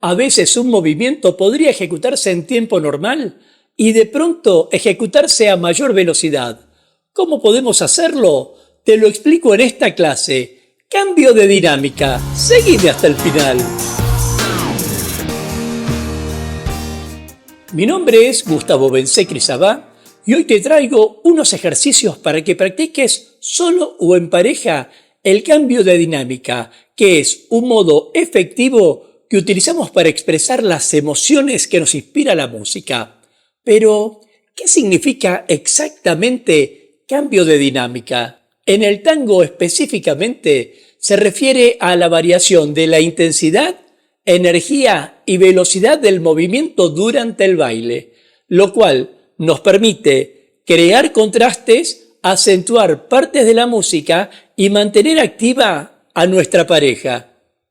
A veces un movimiento podría ejecutarse en tiempo normal y de pronto ejecutarse a mayor velocidad. ¿Cómo podemos hacerlo? Te lo explico en esta clase. Cambio de dinámica. Seguime hasta el final. Mi nombre es Gustavo Bensecri Sabá y hoy te traigo unos ejercicios para que practiques solo o en pareja el cambio de dinámica, que es un modo efectivo que utilizamos para expresar las emociones que nos inspira la música. Pero, ¿qué significa exactamente cambio de dinámica? En el tango específicamente se refiere a la variación de la intensidad, energía y velocidad del movimiento durante el baile, lo cual nos permite crear contrastes, acentuar partes de la música y mantener activa a nuestra pareja.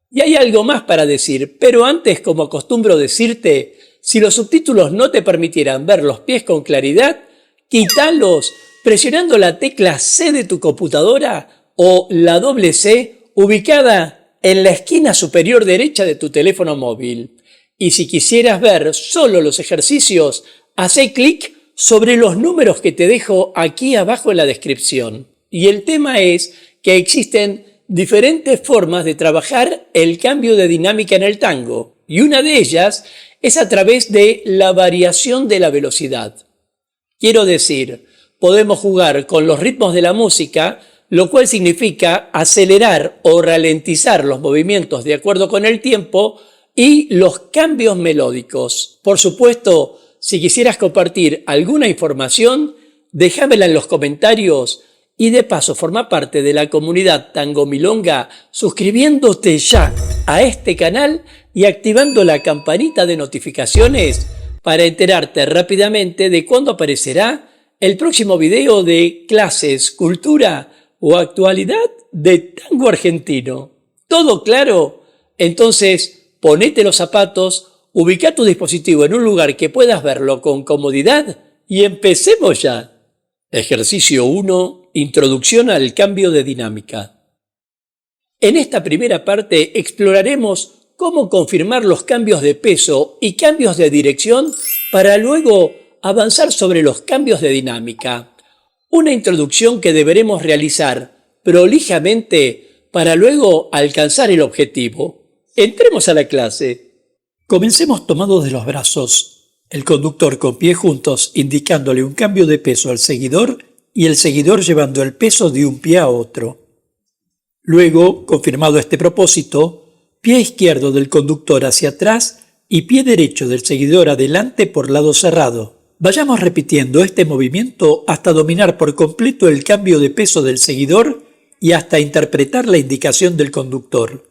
Y hay algo más para decir, pero antes, como acostumbro decirte, si los subtítulos no te permitieran ver los pies con claridad, quítalos presionando la tecla C de tu computadora o la doble C ubicada en la esquina superior derecha de tu teléfono móvil. Y si quisieras ver solo los ejercicios, hacé clic sobre los números que te dejo aquí abajo en la descripción. Y el tema es que existen diferentes formas de trabajar el cambio de dinámica en el tango, y una de ellas es a través de la variación de la velocidad. Quiero decir, podemos jugar con los ritmos de la música, lo cual significa acelerar o ralentizar los movimientos de acuerdo con el tiempo y los cambios melódicos. Por supuesto, si quisieras compartir alguna información, déjamela en los comentarios. Y de paso forma parte de la comunidad Tango Milonga suscribiéndote ya a este canal y activando la campanita de notificaciones para enterarte rápidamente de cuándo aparecerá el próximo video de clases, cultura o actualidad de tango argentino. ¿Todo claro? Entonces, ponete los zapatos, ubica tu dispositivo en un lugar que puedas verlo con comodidad y empecemos ya. Ejercicio 1. Introducción al cambio de dinámica. En esta primera parte exploraremos cómo confirmar los cambios de peso y cambios de dirección para luego avanzar sobre los cambios de dinámica. Una introducción que deberemos realizar prolijamente para luego alcanzar el objetivo. Entremos a la clase. Comencemos tomados de los brazos, el conductor con pies juntos indicándole un cambio de peso al seguidor y el seguidor llevando el peso de un pie a otro. Luego, confirmado este propósito, pie izquierdo del conductor hacia atrás y pie derecho del seguidor adelante por lado cerrado. Vayamos repitiendo este movimiento hasta dominar por completo el cambio de peso del seguidor y hasta interpretar la indicación del conductor.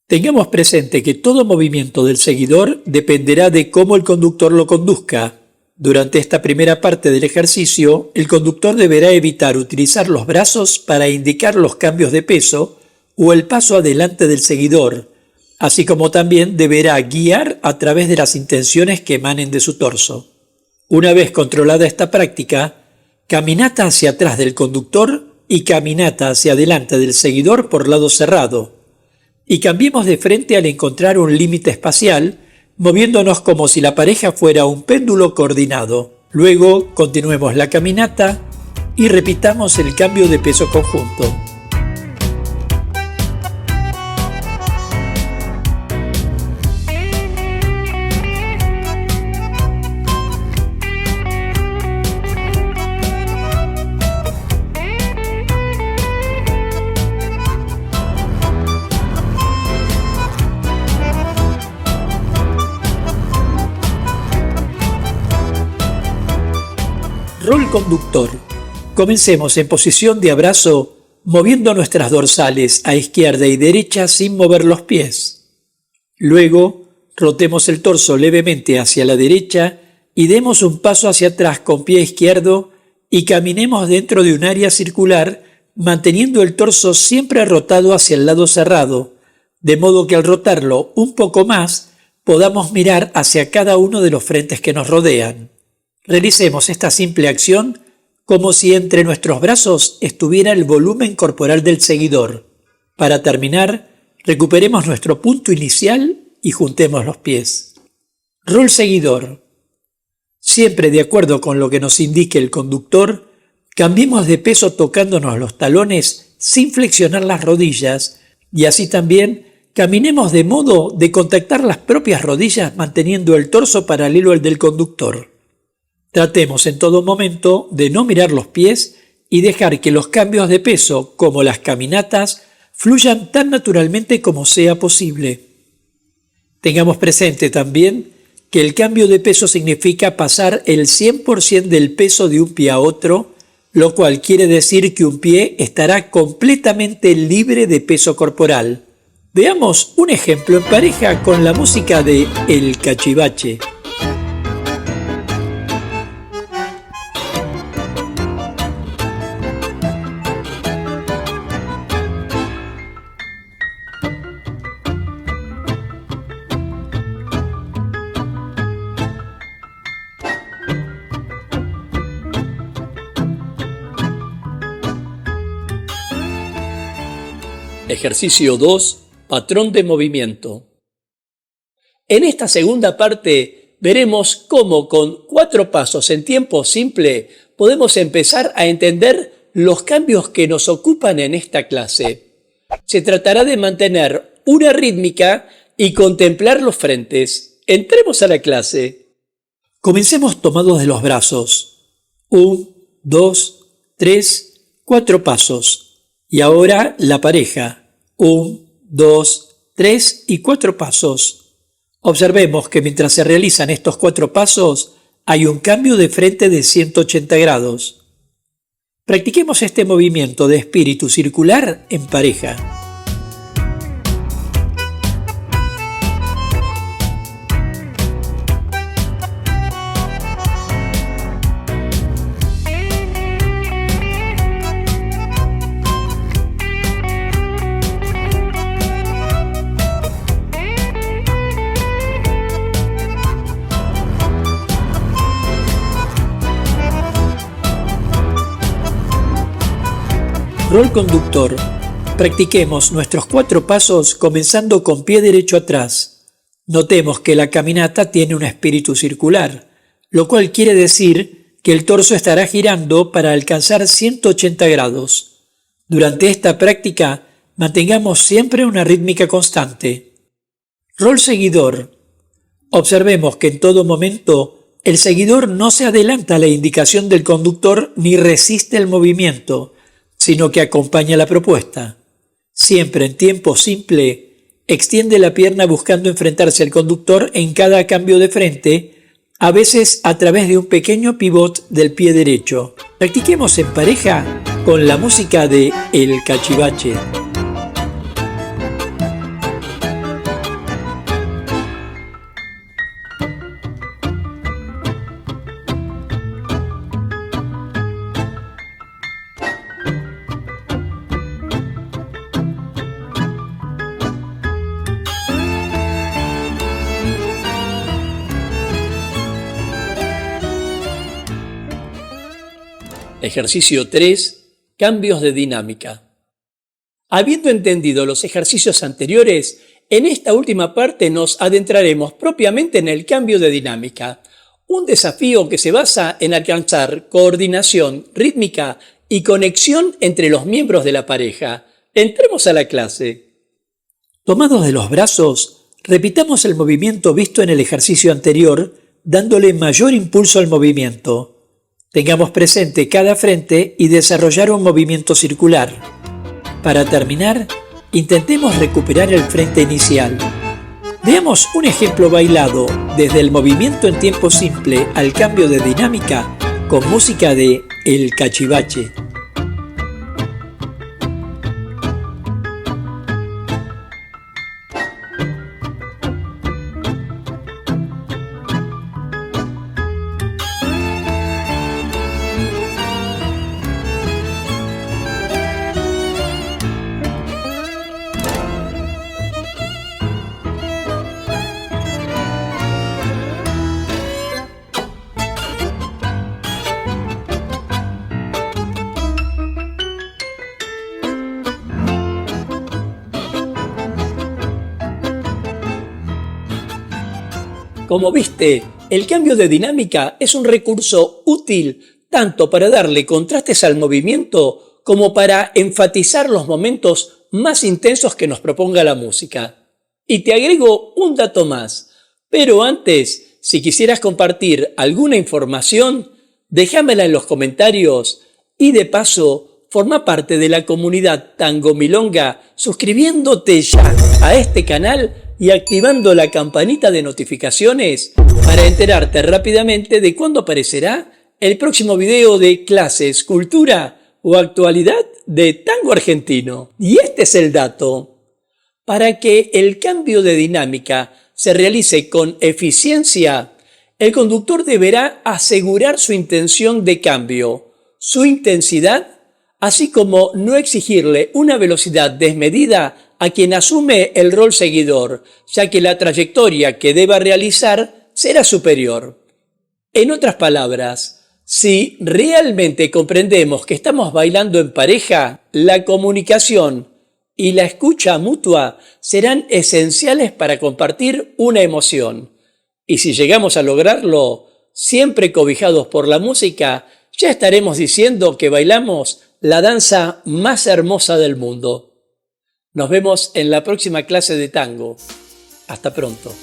Tengamos presente que todo movimiento del seguidor dependerá de cómo el conductor lo conduzca. Durante esta primera parte del ejercicio, el conductor deberá evitar utilizar los brazos para indicar los cambios de peso o el paso adelante del seguidor, así como también deberá guiar a través de las intenciones que emanen de su torso. Una vez controlada esta práctica, caminata hacia atrás del conductor y caminata hacia adelante del seguidor por lado cerrado, y cambiemos de frente al encontrar un límite espacial, moviéndonos como si la pareja fuera un péndulo coordinado. Luego continuemos la caminata y repitamos el cambio de peso conjunto. Rol conductor. Comencemos en posición de abrazo, moviendo nuestras dorsales a izquierda y derecha sin mover los pies. Luego, rotemos el torso levemente hacia la derecha y demos un paso hacia atrás con pie izquierdo y caminemos dentro de un área circular, manteniendo el torso siempre rotado hacia el lado cerrado, de modo que al rotarlo un poco más, podamos mirar hacia cada uno de los frentes que nos rodean. Realicemos esta simple acción como si entre nuestros brazos estuviera el volumen corporal del seguidor. Para terminar, recuperemos nuestro punto inicial y juntemos los pies. Rol seguidor. Siempre de acuerdo con lo que nos indique el conductor, cambiemos de peso tocándonos los talones sin flexionar las rodillas y así también caminemos de modo de contactar las propias rodillas manteniendo el torso paralelo al del conductor. Tratemos en todo momento de no mirar los pies y dejar que los cambios de peso, como las caminatas, fluyan tan naturalmente como sea posible. Tengamos presente también que el cambio de peso significa pasar el 100% del peso de un pie a otro, lo cual quiere decir que un pie estará completamente libre de peso corporal. Veamos un ejemplo en pareja con la música de El Cachivache. Ejercicio 2. Patrón de movimiento. En esta segunda parte veremos cómo con 4 pasos en tiempo simple podemos empezar a entender los cambios que nos ocupan en esta clase. Se tratará de mantener una rítmica y contemplar los frentes. Entremos a la clase. Comencemos tomados de los brazos. 1, 2, 3, 4 pasos. Y ahora la pareja. 1, 2, 3 y 4 pasos. Observemos que mientras se realizan estos 4 pasos, hay un cambio de frente de 180 grados. Practiquemos este movimiento de espíritu circular en pareja. Rol conductor. Practiquemos nuestros 4 pasos comenzando con pie derecho atrás. Notemos que la caminata tiene un espíritu circular, lo cual quiere decir que el torso estará girando para alcanzar 180 grados. Durante esta práctica, mantengamos siempre una rítmica constante. Rol seguidor. Observemos que en todo momento el seguidor no se adelanta a la indicación del conductor ni resiste el movimiento, sino que acompaña la propuesta. Siempre en tiempo simple, extiende la pierna buscando enfrentarse al conductor en cada cambio de frente, a veces a través de un pequeño pivot del pie derecho. Practiquemos en pareja con la música de El Cachivache. Ejercicio 3. Cambios de dinámica. Habiendo entendido los ejercicios anteriores, en esta última parte nos adentraremos propiamente en el cambio de dinámica, un desafío que se basa en alcanzar coordinación rítmica y conexión entre los miembros de la pareja. Entremos a la clase. Tomados de los brazos, repitamos el movimiento visto en el ejercicio anterior, dándole mayor impulso al movimiento. Tengamos presente cada frente y desarrollar un movimiento circular. Para terminar, intentemos recuperar el frente inicial. Veamos un ejemplo bailado desde el movimiento en tiempo simple al cambio de dinámica con música de El Cachivache. Como viste, el cambio de dinámica es un recurso útil tanto para darle contrastes al movimiento como para enfatizar los momentos más intensos que nos proponga la música. Y te agrego un dato más, pero antes, si quisieras compartir alguna información, déjamela en los comentarios y de paso, forma parte de la comunidad Tango Milonga suscribiéndote ya a este canal y activando la campanita de notificaciones para enterarte rápidamente de cuándo aparecerá el próximo video de clases, cultura o actualidad de tango argentino. Y este es el dato. Para que el cambio de dinámica se realice con eficiencia, el conductor deberá asegurar su intención de cambio, su intensidad, así como no exigirle una velocidad desmedida a quien asume el rol seguidor, ya que la trayectoria que deba realizar será superior. En otras palabras, si realmente comprendemos que estamos bailando en pareja, la comunicación y la escucha mutua serán esenciales para compartir una emoción. Y si llegamos a lograrlo, siempre cobijados por la música, ya estaremos diciendo que bailamos la danza más hermosa del mundo. Nos vemos en la próxima clase de tango. Hasta pronto.